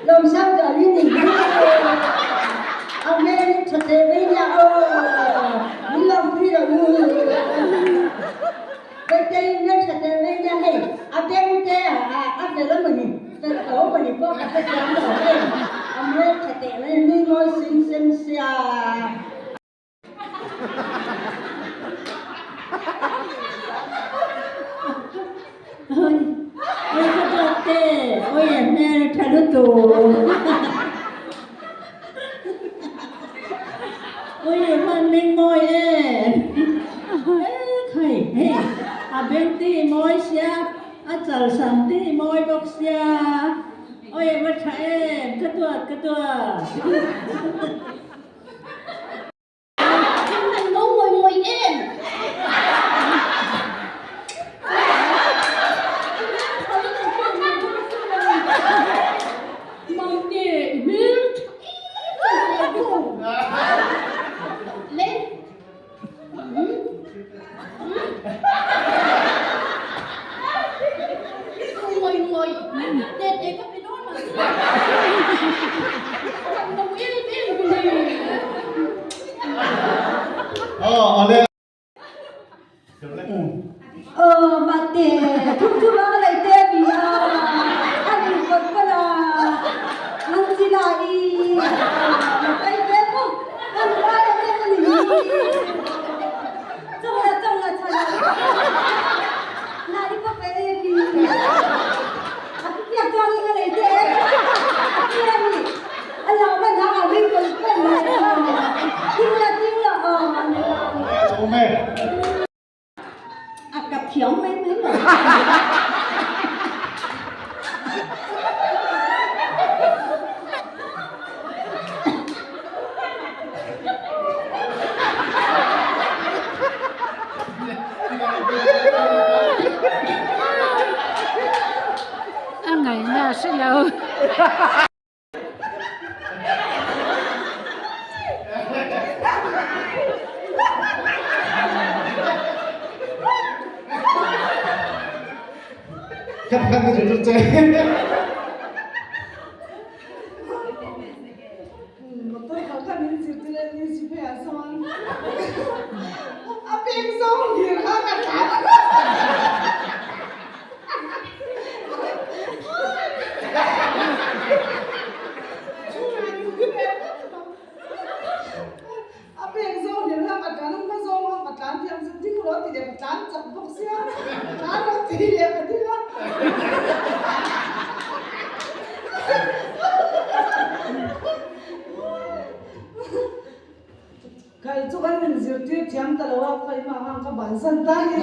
Làm sao trở đi tỉnh ông nghe thật thế với nhà mình làm gì đâu vậy đây nghe thật thế với nhà này bên thế để làm mình tổ mình có cái làm đó đây ông nghe thật thế với mình ngồi xin xia ôi thật thế ôi em nghe thật đủ ôi em mình ngồi thầy bên tí ngồi xia chở sẵn tí ngồi bọc xia ôi em thầy cái tuột Thằng ngủ ngồi yên. Mong kể biết Kan jujur cek. Betul kakak ini cerita ini si Peason. Apa yang sama dia kakak? Apa yang sama dia kakak? Kanang pas sama kakak tiang sedih kalau tidak kakak cepok sih. Kalau tidak ketika. Kai itu kan menjadi tiang terlalu apa yang makan kebansan tadi.